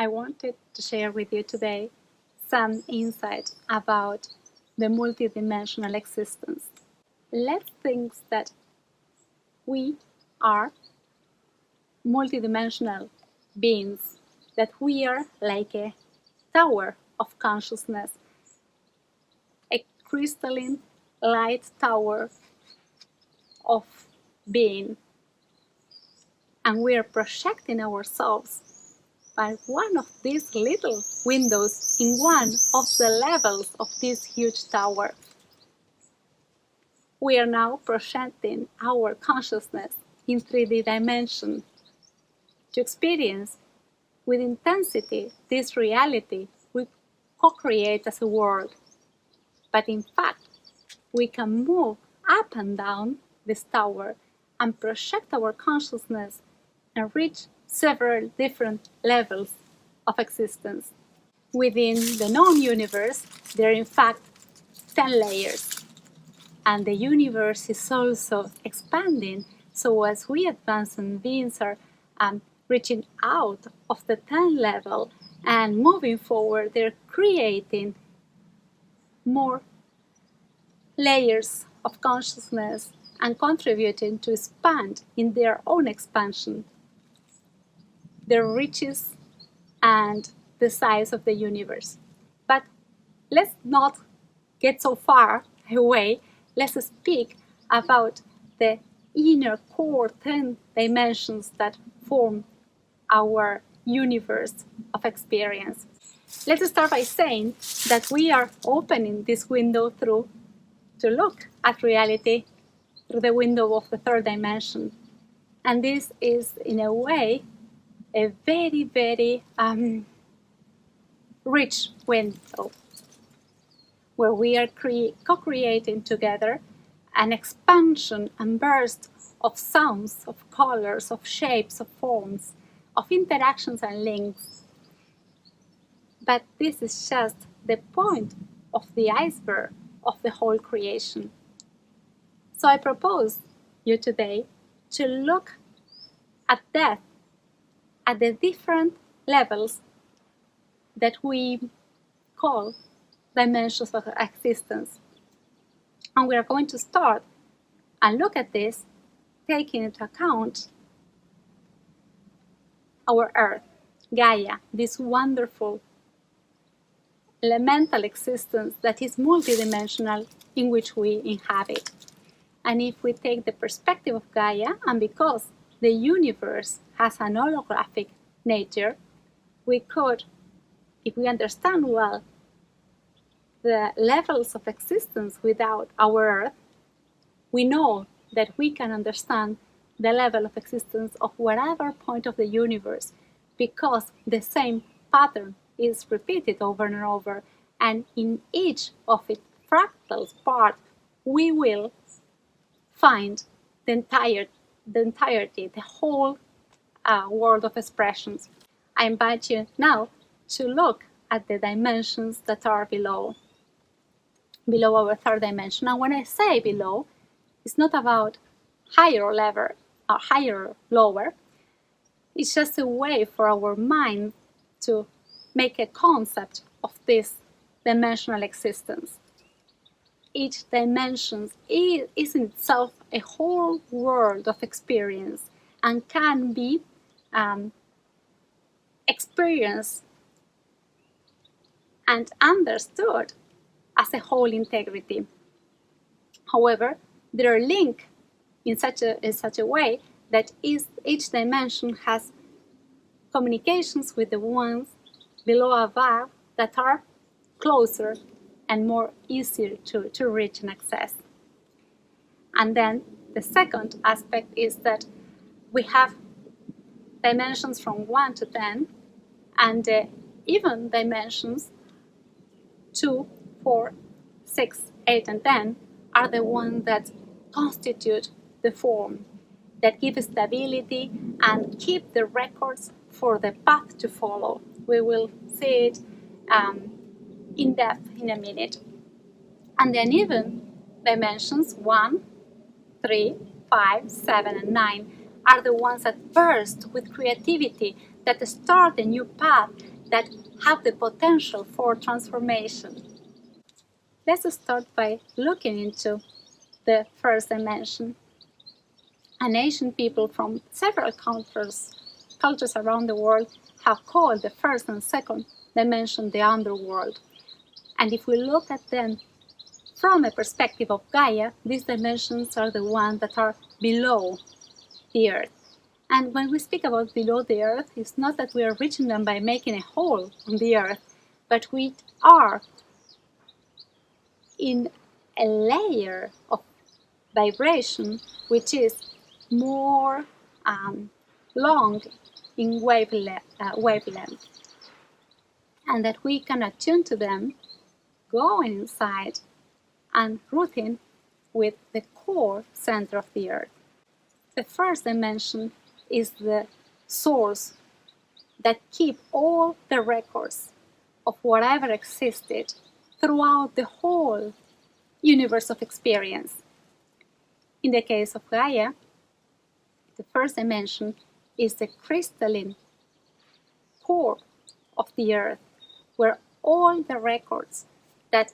I wanted to share with you today some insight about the multidimensional existence. Let's think that we are multidimensional beings, that we are like a tower of consciousness, a crystalline light tower of being, and we are projecting ourselves by one of these little windows in one of the levels of this huge tower. We are now projecting our consciousness in 3D dimension to experience with intensity this reality we co-create as a world. But in fact, we can move up and down this tower and project our consciousness and reach several different levels of existence. Within the known universe, there are in fact 10 layers, and the universe is also expanding. So as we advance and beings are reaching out of the 10 level and moving forward, they're creating more layers of consciousness and contributing to expand in their own expansion the riches and the size of the universe. But let's not get so far away. Let's speak about the inner core 10 dimensions that form our universe of experience. Let's start by saying that we are opening this window to look at reality through the window of the third dimension. And this is, in a way, a very, very rich window where we are co-creating together an expansion and burst of sounds, of colors, of shapes, of forms, of interactions and links. But this is just the point of the iceberg of the whole creation. So I propose you today to look at death at the different levels that we call dimensions of existence. And we are going to start and look at this taking into account our Earth, Gaia, this wonderful elemental existence that is multidimensional in which we inhabit. And if we take the perspective of Gaia, and because the universe has an holographic nature, we could, if we understand well the levels of existence without our Earth, we know that we can understand the level of existence of whatever point of the universe, because the same pattern is repeated over and over, and in each of its fractal part, we will find the entirety, the whole world of expressions. I invite you now to look at the dimensions that are below our third dimension. And when I say below, it's not about higher or lower, or higher or lower. It's just a way for our mind to make a concept of this dimensional existence. Each dimension is in itself a whole world of experience and can be experienced and understood as a whole integrity. However, they are linked in such a way that each dimension has communications with the ones below above that are closer and more easier to reach and access. And then the second aspect is that we have dimensions from 1 to 10, and even dimensions 2, 4, 6, 8, and 10 are the ones that constitute the form, that give stability and keep the records for the path to follow. We will see it in depth in a minute. And then even dimensions 1, 3, 5, 7, and 9 are the ones that burst with creativity, that start a new path that have the potential for transformation. Let's start by looking into the first dimension. And ancient people from several cultures around the world have called the first and second dimension the underworld. And if we look at them from a perspective of Gaia, these dimensions are the ones that are below the Earth. And when we speak about below the Earth, it's not that we are reaching them by making a hole on the Earth, but we are in a layer of vibration which is more long in wavelength, and that we can attune to them, going inside and rooting with the core center of the Earth. The first dimension is the source that keeps all the records of whatever existed throughout the whole universe of experience. In the case of Gaia, the first dimension is the crystalline core of the Earth, where all the records that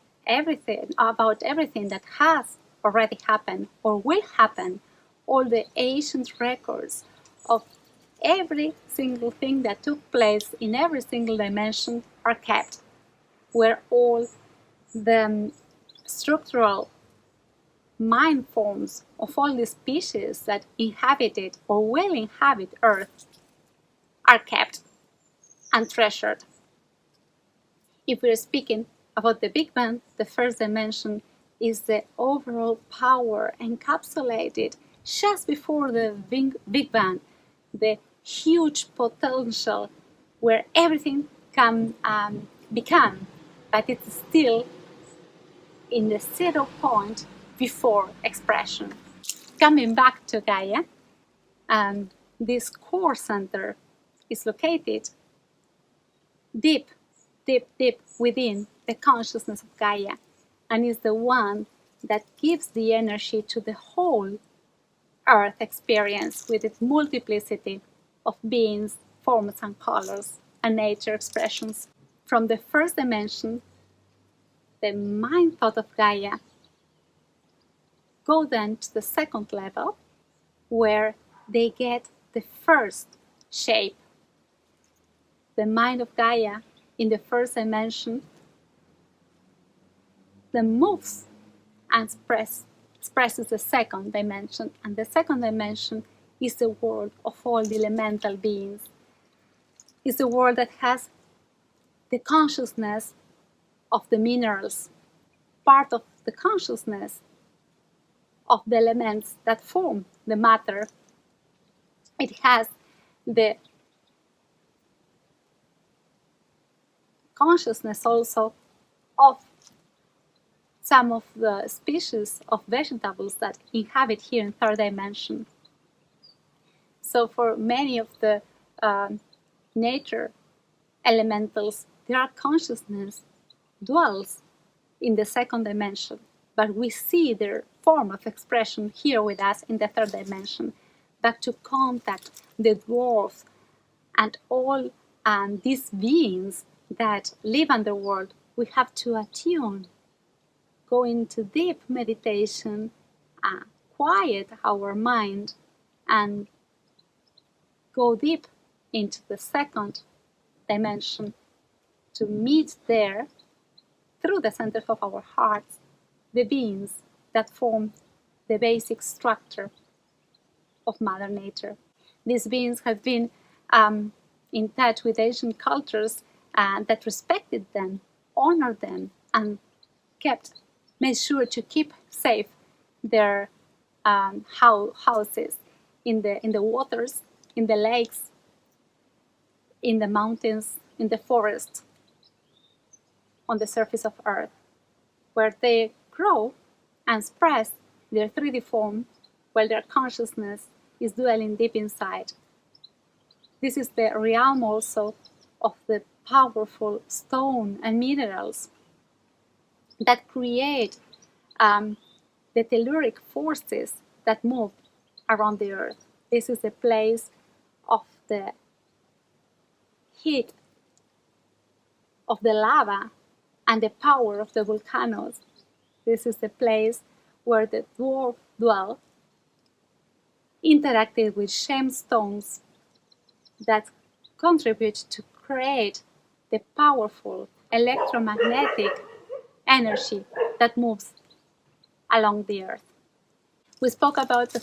about everything that has already happened or will happen, all the ancient records of every single thing that took place in every single dimension are kept, where all the structural mind forms of all the species that inhabited or will inhabit Earth are kept and treasured. If we're speaking about the Big Bang, the first dimension is the overall power encapsulated just before the Big Bang, the huge potential where everything can become, but it's still in the 0 point before expression. Coming back to Gaia, this core center is located deep within the consciousness of Gaia, and is the one that gives the energy to the whole Earth experience with its multiplicity of beings, forms, and colors, and nature expressions. From the first dimension, the mind thought of Gaia go then to the second level, where they get the first shape. The mind of Gaia in the first dimension then moves and expresses the second dimension, and the second dimension is the world of all the elemental beings. It's the world that has the consciousness of the minerals, part of the consciousness of the elements that form the matter. It has the consciousness also of some of the species of vegetables that inhabit here in third dimension. So for many of the nature elementals, their consciousness dwells in the second dimension, but we see their form of expression here with us in the third dimension. But to contact the dwarfs and all these beings that live underworld, we have to attune, go into deep meditation, quiet our mind, and go deep into the second dimension to meet there, through the center of our hearts, the beings that form the basic structure of Mother Nature. These beings have been in touch with ancient cultures that respected them, honored them, and made sure to keep safe their houses in the waters, in the lakes, in the mountains, in the forests, on the surface of Earth, where they grow and express their 3D form while their consciousness is dwelling deep inside. This is the realm also of the powerful stone and minerals that create the telluric forces that move around the Earth. This is the place of the heat of the lava and the power of the volcanoes. This is the place where the dwarf dwell, interacted with stones that contribute to create the powerful electromagnetic energy that moves along the Earth. We spoke about the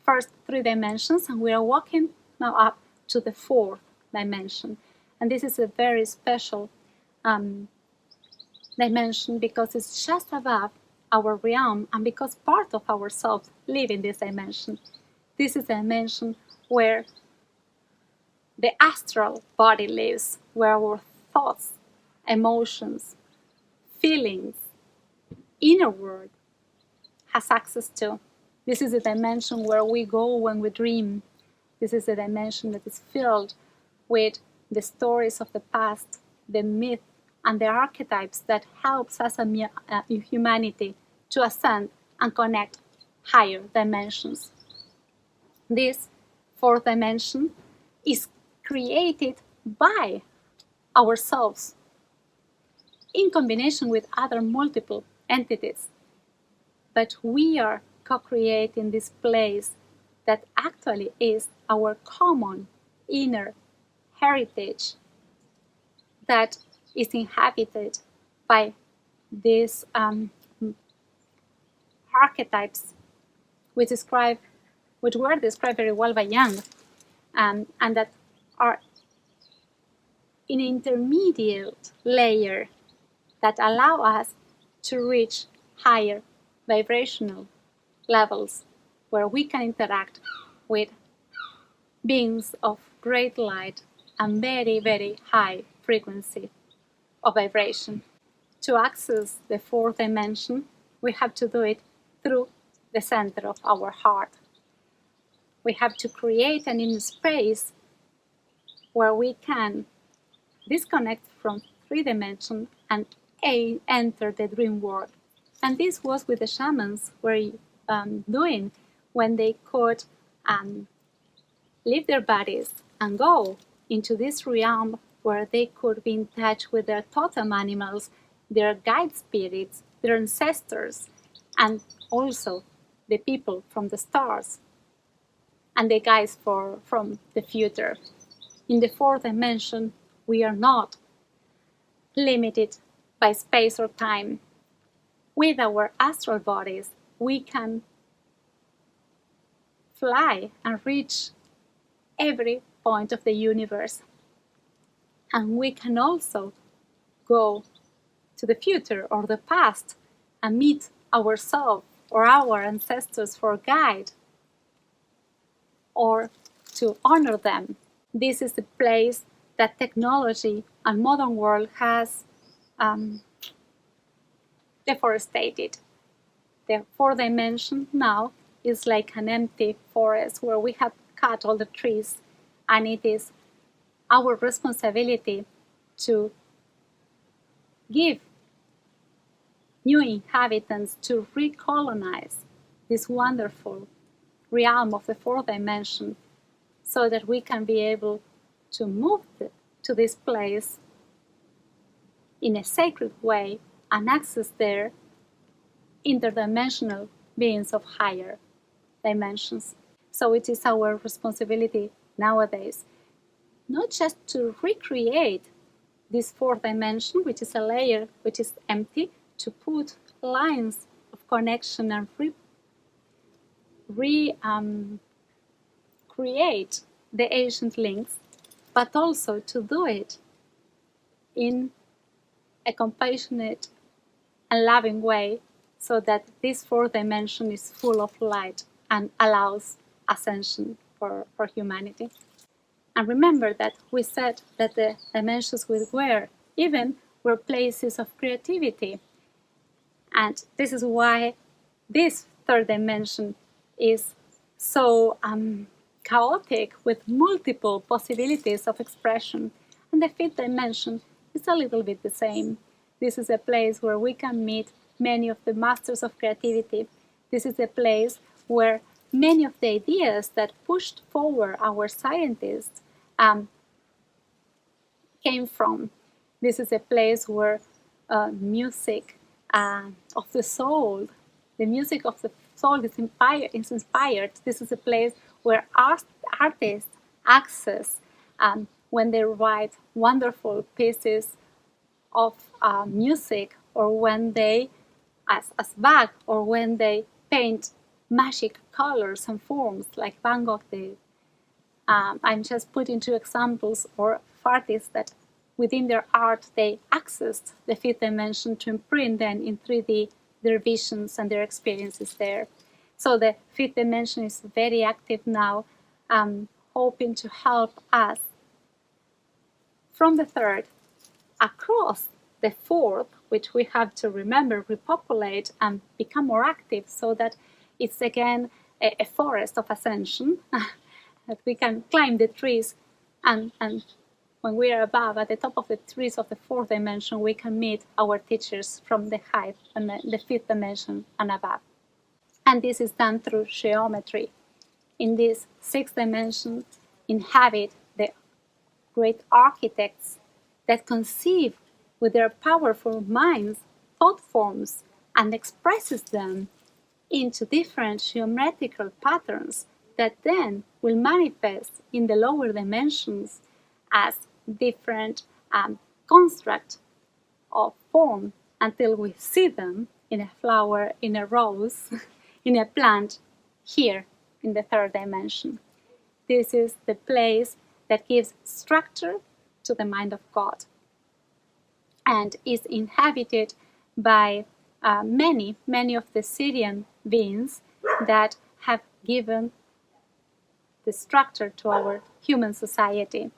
first three dimensions, and we are walking now up to the fourth dimension. And this is a very special dimension because it's just above our realm, and because part of ourselves live in this dimension. This is a dimension where the astral body lives, where our thoughts, emotions, feelings, inner world has access to. This is a dimension where we go when we dream. This is a dimension that is filled with the stories of the past, the myth, and the archetypes that helps us in humanity to ascend and connect higher dimensions. This fourth dimension is created by ourselves in combination with other multiple entities. But we are co-creating this place that actually is our common inner heritage that is inhabited by these archetypes which were described very well by Jung, and that are an intermediate layer that allow us to reach higher vibrational levels where we can interact with beings of great light and very, very high frequency of vibration. To access the fourth dimension, we have to do it through the center of our heart. We have to create an inner space where we can disconnect from three dimensions and enter the dream world. And this was what the shamans were doing when they could leave their bodies and go into this realm where they could be in touch with their totem animals, their guide spirits, their ancestors, and also the people from the stars and the guides from the future. In the fourth dimension, we are not limited by space or time. With our astral bodies, we can fly and reach every point of the universe. And we can also go to the future or the past and meet ourselves or our ancestors for guide or to honor them. This is the place that technology and modern world has deforested. The fourth dimension now is like an empty forest where we have cut all the trees, and it is our responsibility to give new inhabitants to recolonize this wonderful realm of the fourth dimension so that we can be able to move to this place in a sacred way and access their interdimensional beings of higher dimensions. So it is our responsibility nowadays not just to recreate this fourth dimension, which is a layer which is empty, to put lines of connection and create the ancient links, but also to do it in a compassionate and loving way so that this fourth dimension is full of light and allows ascension for humanity. And remember that we said that the dimensions we were places of creativity. And this is why this third dimension is so chaotic with multiple possibilities of expression. And the fifth dimension is a little bit the same. This is a place where we can meet many of the masters of creativity. This is a place where many of the ideas that pushed forward our scientists came from. This is a place where music of the soul, the music of the soul is inspired. This is a place where artists access when they write wonderful pieces of music, or when they, as Bach, or when they paint magic colors and forms like Van Gogh did. I'm just putting two examples of artists that within their art they accessed the fifth dimension to imprint then in 3D their visions and their experiences there. So the fifth dimension is very active now, hoping to help us from the third across the fourth, which we have to remember, repopulate and become more active, so that it's again a forest of ascension, that we can climb the trees, and when we are above, at the top of the trees of the fourth dimension, we can meet our teachers from the height and the fifth dimension and above. And this is done through geometry. In this sixth dimension inhabit the great architects that conceive with their powerful minds thought forms and expresses them into different geometrical patterns that then will manifest in the lower dimensions as different construct of form, until we see them in a flower, in a rose, in a plant, here in the third dimension. This is the place that gives structure to the mind of God, and is inhabited by many of the Sirian beings that have given the structure to our human society.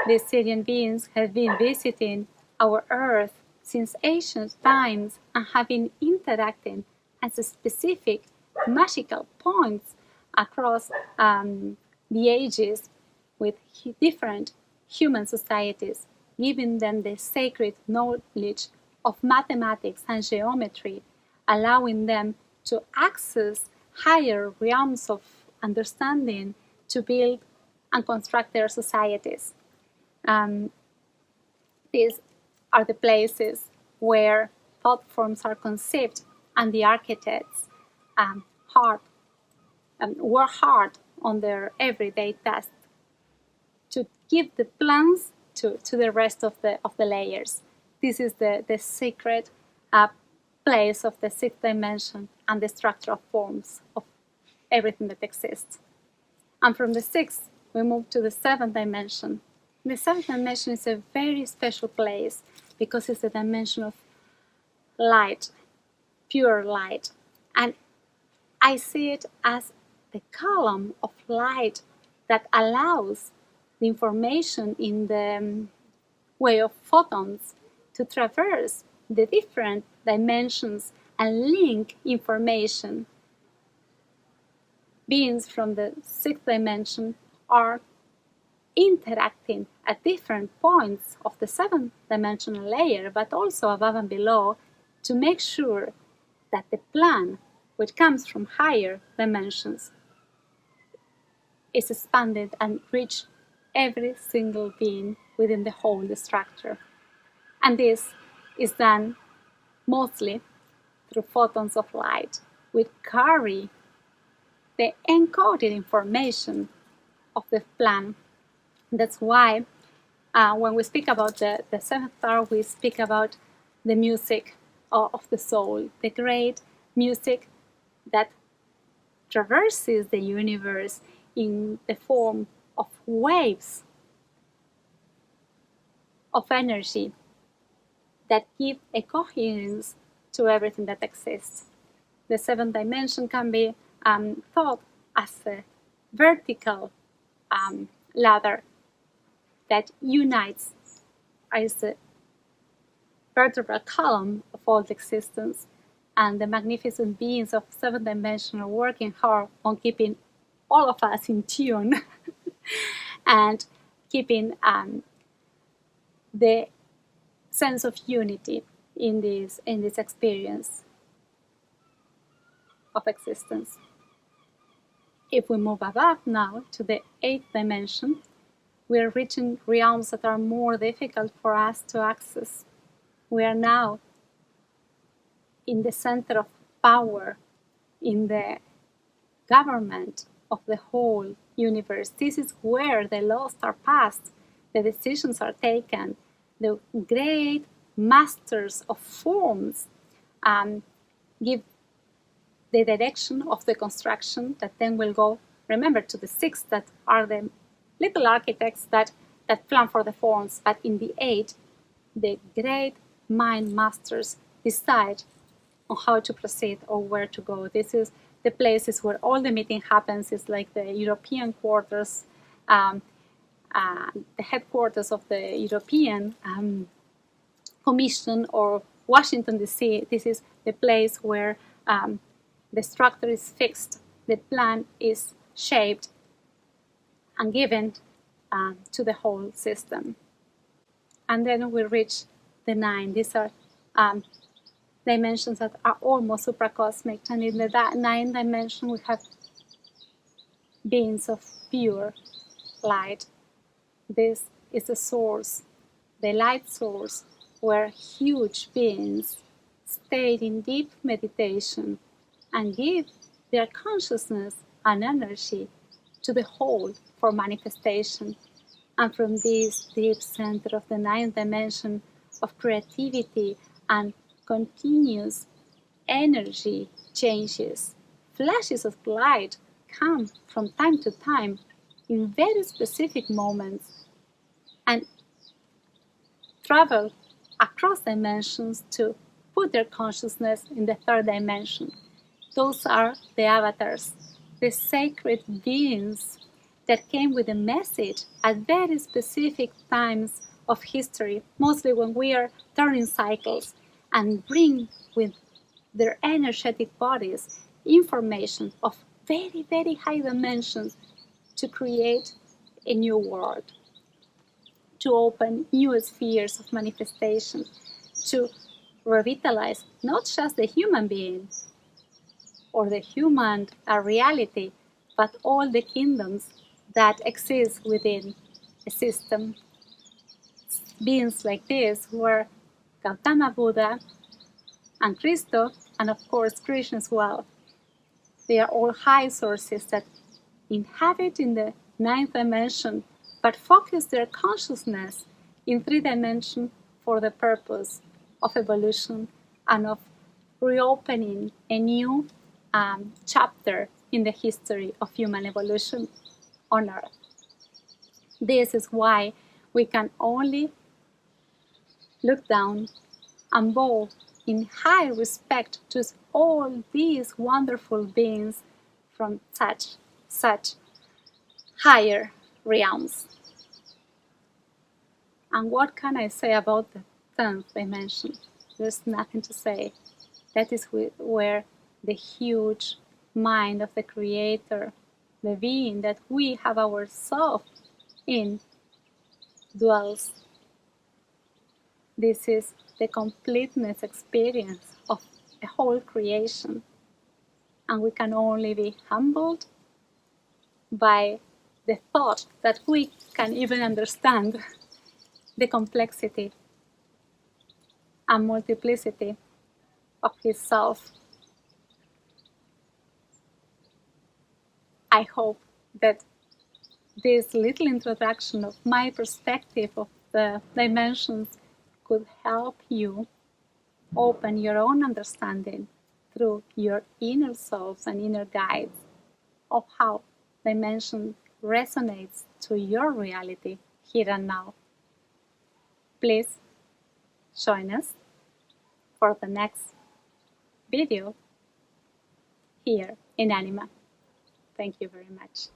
These Sirian beings have been visiting our Earth since ancient times and have been interacting at specific magical points across the ages with different human societies, giving them the sacred knowledge of mathematics and geometry, allowing them to access higher realms of understanding to build and construct their societies. These are the places where thought forms are conceived, and the architects work hard on their everyday tasks to give the plans to the rest of the layers. This is the sacred place of the sixth dimension and the structure of forms of everything that exists. And from the sixth, we move to the seventh dimension. The seventh dimension is a very special place because it's a dimension of light, pure light. And I see it as the column of light that allows the information in the way of photons to traverse the different dimensions and link information. Beings from the sixth dimension are interacting at different points of the seventh dimensional layer, but also above and below, to make sure that the plan, which comes from higher dimensions, is expanded and reach every single being within the whole structure. And this is done mostly through photons of light, which carry the encoded information of the plan. That's why when we speak about the seventh star, we speak about the music of the soul, the great music that traverses the universe in the form of waves of energy that give a coherence to everything that exists. The seventh dimension can be thought as a vertical ladder that unites as a vertebral column of all existence, and the magnificent beings of seventh dimension are working hard on keeping all of us in tune and keeping the sense of unity in this experience of existence. If we move above now to the eighth dimension, We are reaching realms that are more difficult for us to access. We are now in the center of power, in the government of the whole universe. This is where the laws are passed, the decisions are taken, the great masters of forms give the direction of the construction that then will go, remember, to the six that are the little architects that plan for the forms, but in the eight, the great mind masters decide on how to proceed or where to go. This is the places where all the meeting happens. It's like the European quarters, the headquarters of the European Commission or Washington, D.C. This is the place where the structure is fixed, the plan is shaped and given to the whole system. And then we reach the 9. These are dimensions that are almost supracosmic, and in the 9th dimension we have beings of pure light. This is the source, the light source, where huge beings stay in deep meditation and give their consciousness and energy to the whole for manifestation. And from this deep center of the 9th dimension of creativity and continuous energy changes, flashes of light come from time to time in very specific moments and travel across dimensions to put their consciousness in the 3rd dimension. Those are the avatars, the sacred beings that came with a message at very specific times of history, mostly when we are turning cycles, and bring with their energetic bodies information of very, very high dimensions to create a new world, to open new spheres of manifestation, to revitalize not just the human being or the human reality, but all the kingdoms that exist within a system. Beings like this were Gautama Buddha and Cristo, and of course Krishna as well. They are all high sources that inhabit in the 9th dimension, but focus their consciousness in 3 dimensions for the purpose of evolution and of reopening a new chapter in the history of human evolution on Earth. This is why we can only look down and bow in high respect to all these wonderful beings from such higher realms. And what can I say about the 10th dimension? There's nothing to say. That is where the huge mind of the Creator, the being that we have ourselves in, dwells. This is the completeness experience of a whole creation, and we can only be humbled by the thought that we can even understand the complexity and multiplicity of His self. I hope that this little introduction of my perspective of the dimensions could help you open your own understanding through your inner selves and inner guides of how dimension resonates to your reality here and now. Please join us for the next video here in Anima. Thank you very much.